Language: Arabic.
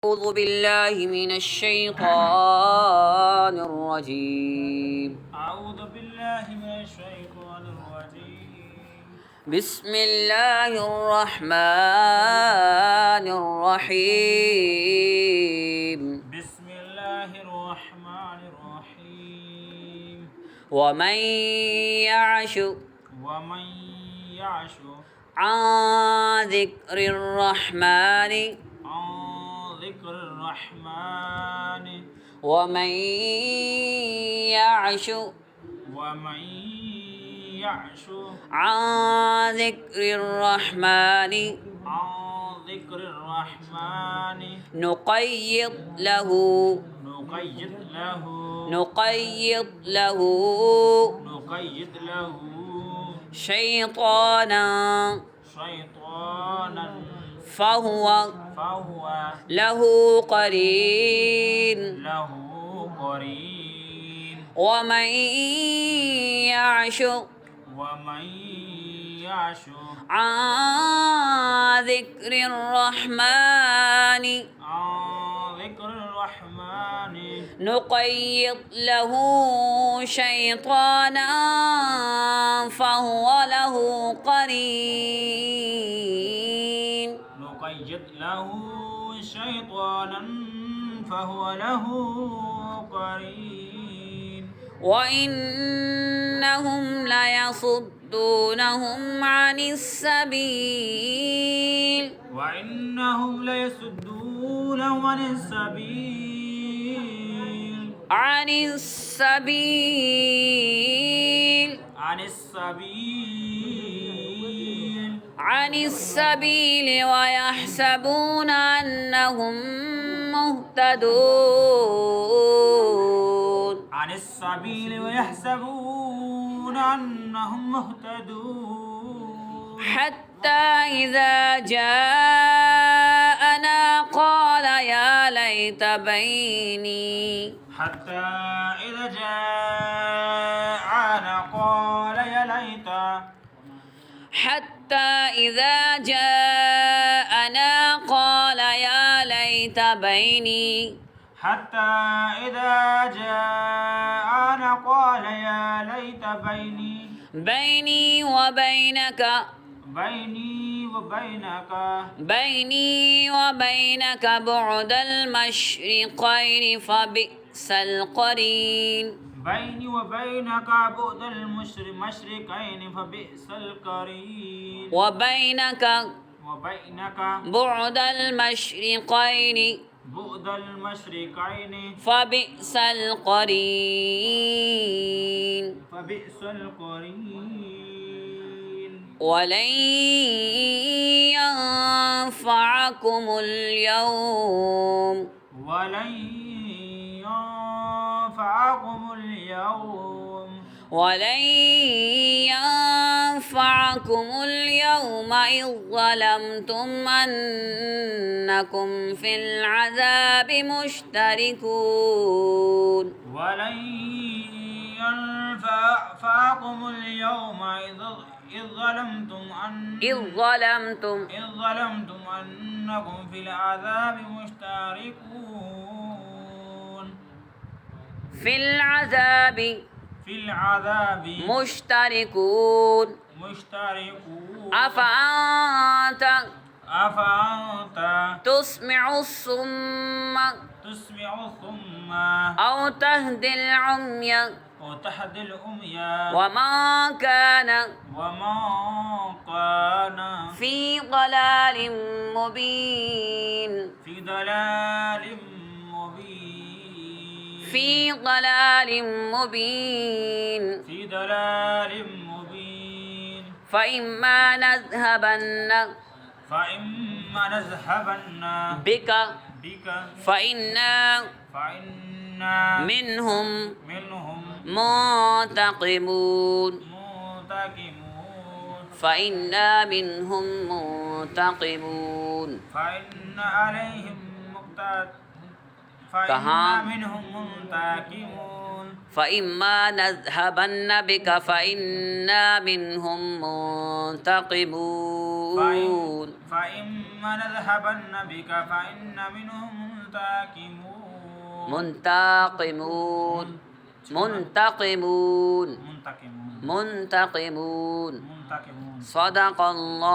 أعوذ بالله من الشيطان الرجيم. أعوذ بالله من الشيطان الرجيم. بسم الله الرحمن الرحيم. بسم الله الرحمن الرحيم. ومن يعش ومن يعش عن ذكر الرحمن عن ذكر الرحمن ومن يعش ومن يعش عن ذكر الرحمن عن ذكر الرحمن نقيض له نقيض له نقيض له نقيض له شيطانا شيطانا فهو له قرين. له قرين. ومن يعش ومن يعش عن ذكر الرحمن عن ذكر الرحمن نقيض له شيطانا فهو له قرين. نقيض له شيطانا فهو له قرين. وإنهم ليصدونهم عن السبيل وإنهم ليصدونهم عن السبيل عن السبيل عن السبيل عن السبيل ويحسبون أنهم مهتدون عن السبيل ويحسبون أنهم مهتدون حتى إذا جاءنا قال يا ليت بيني حتى إذا جاءنا قال يا ليت حتى إذا جاءنا قال يا ليت بيني حتى إذا جاءنا قال يا ليت بيني وبينك بعد المشرقين فبئس القرين. بيني وبينك بعد المشرقين فبئس القرين. وبينك بعد المشرقين فبئس القرين. ولن ينفعكم اليوم إذ ظلمتم أنكم في العذاب مشتركون. ولن ينفعكم اليوم إذ ظلمتم أنكم في العذاب مشتركون. في العذاب مشتركون. أفأنت تسمع الصم أو تهدي العمي وما كان في ضلال مبين. فإما نذهبن بك فإنا منهم منتقمون. فإن عليهم منتقمون. فإما نذهبن بك فإنا منهم منتقمون. فإما نذهبن بك فإن منهم منتقمون منتقمون منتقمون منتقمون منتقمون منتقمون صدق الله